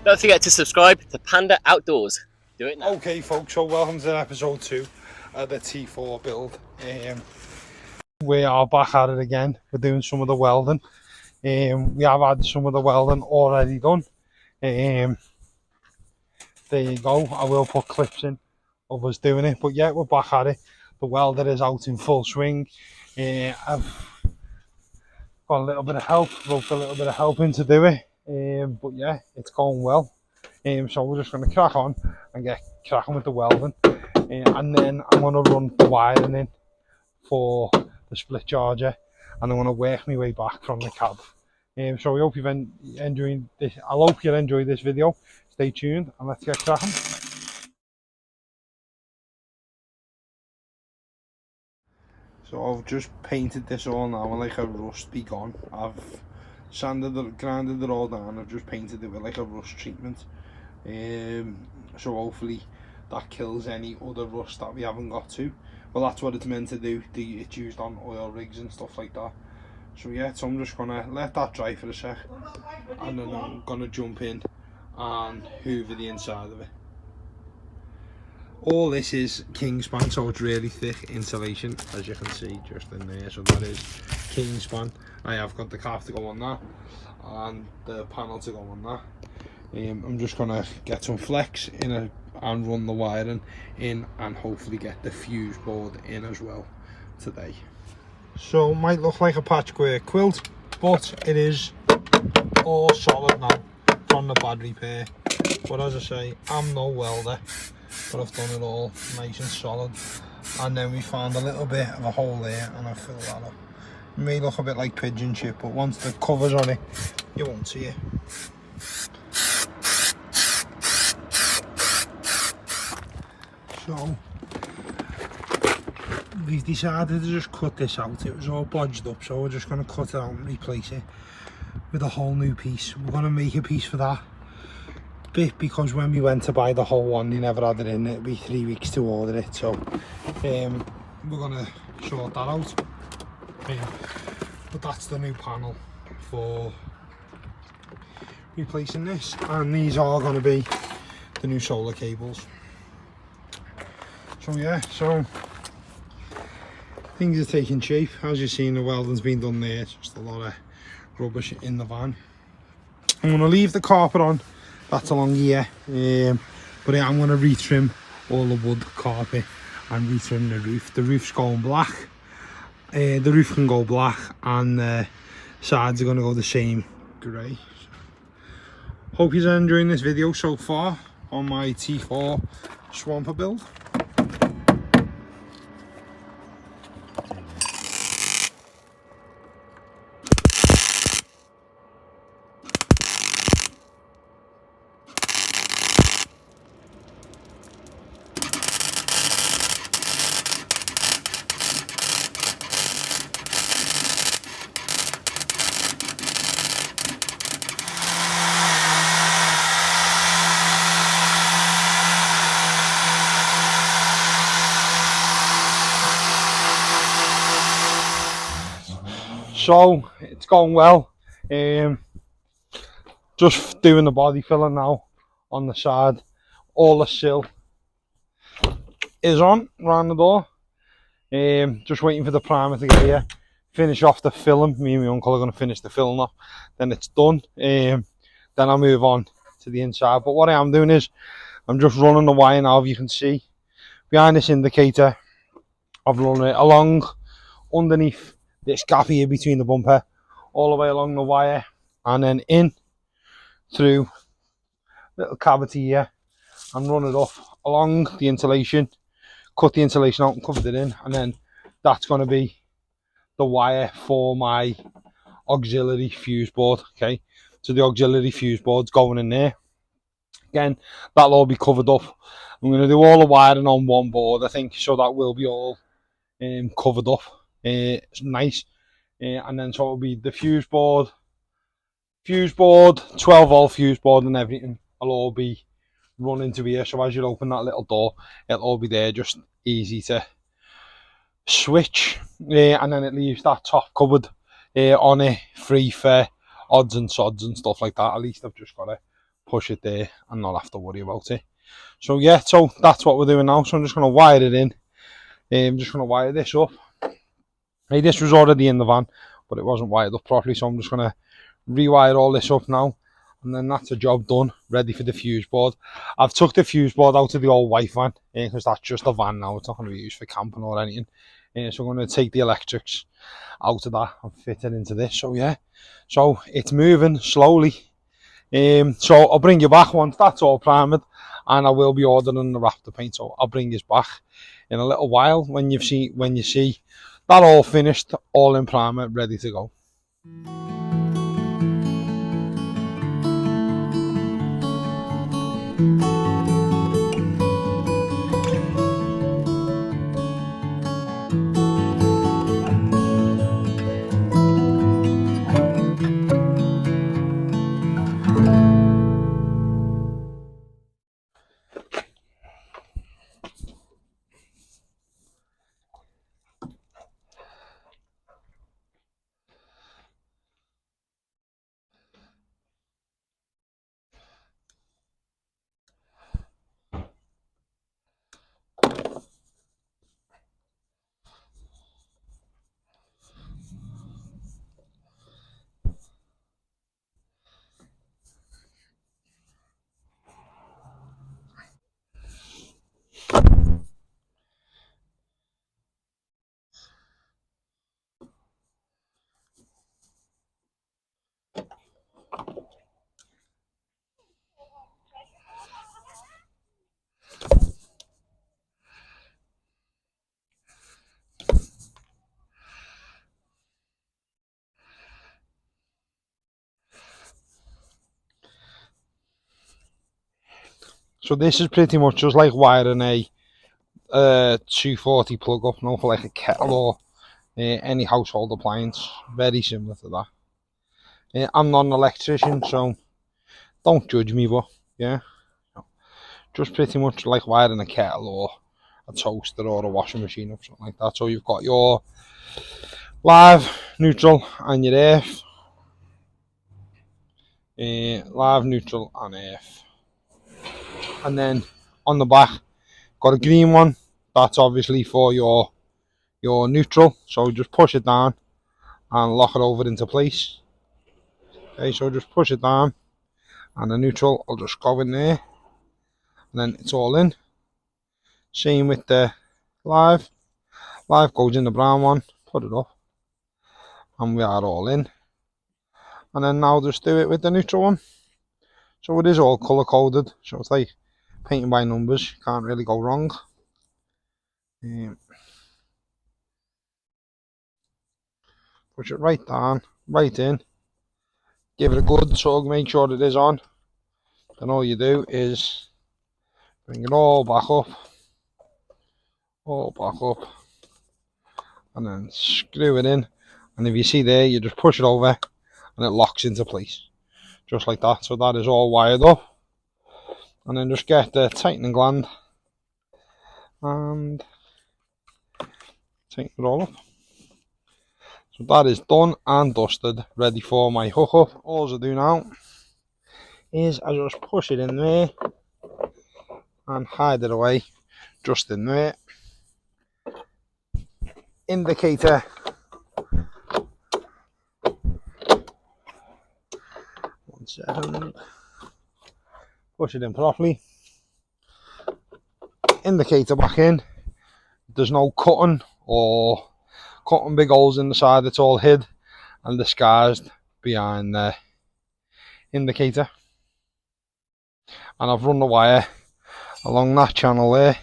Don't forget to subscribe to Panda Outdoors. Do it now. Okay folks, so welcome to episode 2 of the T4 build. We are back at it again. We're doing some of the welding. We have had some of the welding already done. There you go. I will put clips in of us doing it, but yeah, we're back at it. The welder is out in full swing. I've got a little bit of help, roped a little bit of help in to do it, but yeah, it's going well. So we're just going to crack on and get cracking with the welding, and then I'm going to run the wiring in for the split charger, and I'm going to work my way back from the cab. So we hope you've enjoyed this. I hope you'll enjoy this video. Stay tuned and let's get cracking. So I've just painted this all now and like a rust be gone. I've grinded it all down. I've just painted it with like a rust treatment. So hopefully that kills any other rust that we haven't got to. Well, that's what it's meant to do. It's used on oil rigs and stuff like that. So yeah, so I'm just gonna let that dry for a sec, and then I'm gonna jump in and hoover the inside of it. All this is Kingspan, so it's really thick insulation, as you can see just in there. So that is Kingspan. I have got the calf to go on that and the panel to go on that. I'm just gonna get some flex in and run the wiring in, and hopefully get the fuse board in as well today. So it might look like a patchwork quilt, but it is all solid now from the bad repair. But as I say, I'm no welder, but I've done it all nice and solid. And then we found a little bit of a hole there and I filled that up. It may look a bit like pigeon chip, but once the cover's on it, you won't see it. So we've decided to just cut this out. It was all bodged up, so we're just going to cut it out and replace it with a whole new piece. We're going to make a piece for that bit, because when we went to buy the whole one, they never had it in. It'd be 3 weeks to order it, so we're going to sort that out. But that's the new panel for replacing this, and these are going to be the new solar cables. So yeah, so things are taking shape. As you've seen, the welding's been done there. It's just a lot of rubbish in the van. I'm going to leave the carpet on, that's along here, but yeah, I'm going to retrim all the wood carpet and retrim the roof. The roof's going black. The roof can go black, and the sides are going to go the same grey. Hope you're enjoying this video so far on my T4 swamper build. So it's going well. Just doing the body filling now on the side. All the sill is on around the door. Just waiting for the primer to get here. Finish off the filling. Me and my uncle are going to finish the filling off. Then it's done. Then I'll move on to the inside. But what I am doing is I'm just running the wire now. If you can see behind this indicator, I've run it along underneath this gap here between the bumper, all the way along the wire, and then in through little cavity here, and run it up along the insulation, cut the insulation out and covered it in, and then that's going to be the wire for my auxiliary fuse board. Okay, so the auxiliary fuse board's going in there. Again, that'll all be covered up. I'm going to do all the wiring on one board, I think, so that will be all covered up. It's nice, and then so it'll be the fuse board, 12-volt fuse board, and everything will all be run into here. So as you open that little door, it'll all be there, just easy to switch, and then it leaves that top cupboard on it free for odds and sods and stuff like that. At least I've just got to push it there and not have to worry about it. So yeah, so that's what we're doing now. So I'm just going to wire it in. I'm just going to wire this up. Hey, this was already in the van, but it wasn't wired up properly, so I'm just going to rewire all this up now, and then that's a job done, ready for the fuse board. I've took the fuse board out of the old white van, because that's just a van now. It's not going to be used for camping or anything. So I'm going to take the electrics out of that and fit it into this. So yeah, so it's moving slowly. So I'll bring you back once that's all primed, and I will be ordering the Raptor paint. So I'll bring you back in a little while when you see that all finished, all in primer, ready to go. So this is pretty much just like wiring a 240 plug up now for like a kettle or any household appliance. Very similar to that. I'm not an electrician, so don't judge me, but yeah, just pretty much like wiring a kettle or a toaster or a washing machine or something like that. So you've got your live, neutral and your earth. Live, neutral and earth. And then on the back, got a green one. That's obviously for your neutral. So just push it down and lock it over into place. Okay, so just push it down and the neutral will just go in there. And then it's all in. Same with the live. Live goes in the brown one. Put it up. And we are all in. And then now just do it with the neutral one. So it is all colour coded. So it's like painting by numbers. You can't really go wrong. Push it right down, right in. Give it a good tug, make sure it is on. Then all you do is bring it all back up, and then screw it in. And if you see there, you just push it over and it locks into place, just like that. So that is all wired up. And then just get the tightening gland and tighten it all up. So that is done and dusted, ready for my hookup. All I do now is I just push it in there and hide it away, just in there. Indicator. One second. Push it in properly. Indicator back in. There's no cutting or cutting big holes in the side. It's all hid and disguised behind the indicator. And I've run the wire along that channel there,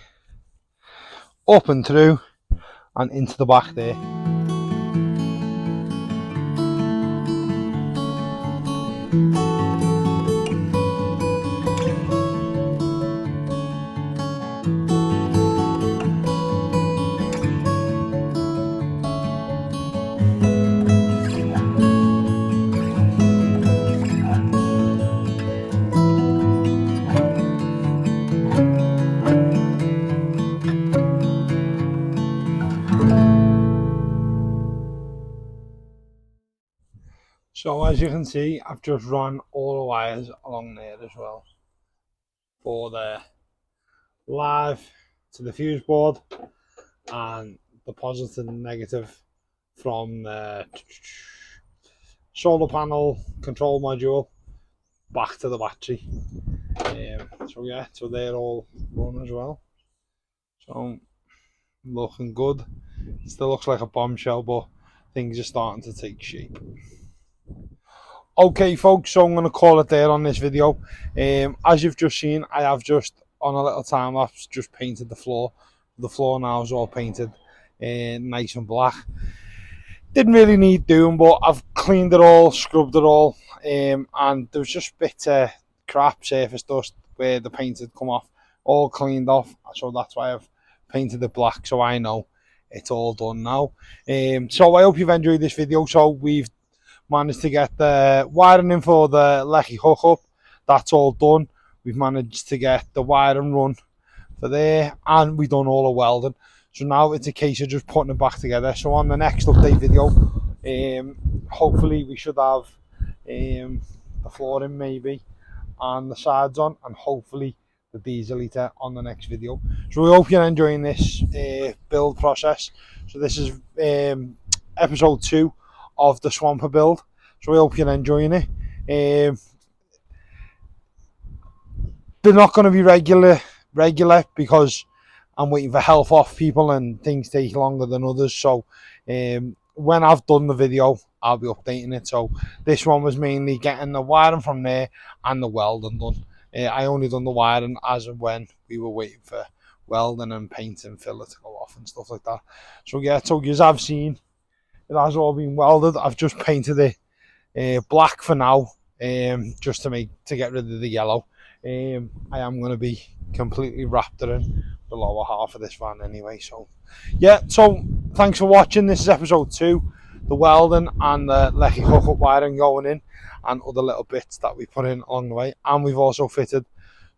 up and through and into the back there. So as you can see, I've just run all the wires along there as well for the live to the fuse board and the positive and negative from the solar panel control module back to the battery. So yeah, so they're all run as well. So looking good. It still looks like a bombshell, but things are starting to take shape. Okay folks, so I'm going to call it there on this video. As you've just seen, I have just on a little time lapse just painted the floor. The floor now is all painted nice and black. Didn't really need doing, but I've cleaned it all, scrubbed it all, and there was just bits of crap surface dust where the paint had come off, all cleaned off, so that's why I've painted it black, so I know it's all done now. So I hope you've enjoyed this video. So we've managed to get the wiring in for the Lecky hookup, that's all done. We've managed to get the wiring run for there, and we've done all the welding. So now it's a case of just putting it back together. So on the next update video, hopefully we should have the flooring maybe and the sides on, and hopefully the diesel heater on the next video. So we hope you're enjoying this build process. So this is episode 2 of the Swamper build. So we hope you're enjoying it. They're not going to be regular because I'm waiting for help off people and things take longer than others. So when I've done the video, I'll be updating it. So this one was mainly getting the wiring from there and the welding done. I only done the wiring as and when we were waiting for welding and paint and filler to go off and stuff like that. So yeah, so as I've seen, it has all been welded. I've just painted it black for now, just to get rid of the yellow. I am going to be completely raptoring the lower half of this van anyway. So yeah, so thanks for watching. This is episode 2, the welding and the Lecky hookup wiring going in and other little bits that we put in along the way. And we've also fitted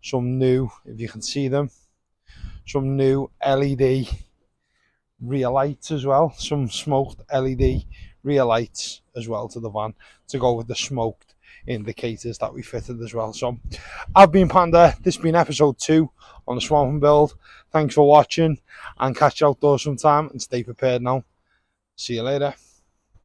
some new, if you can see them, some new LED rear lights as well, some smoked LED rear lights as well to the van to go with the smoked indicators that we fitted as well. So I've been Panda, this has been episode 2 on the Swamping build. Thanks for watching, and catch you outdoors sometime, and stay prepared now. See you later.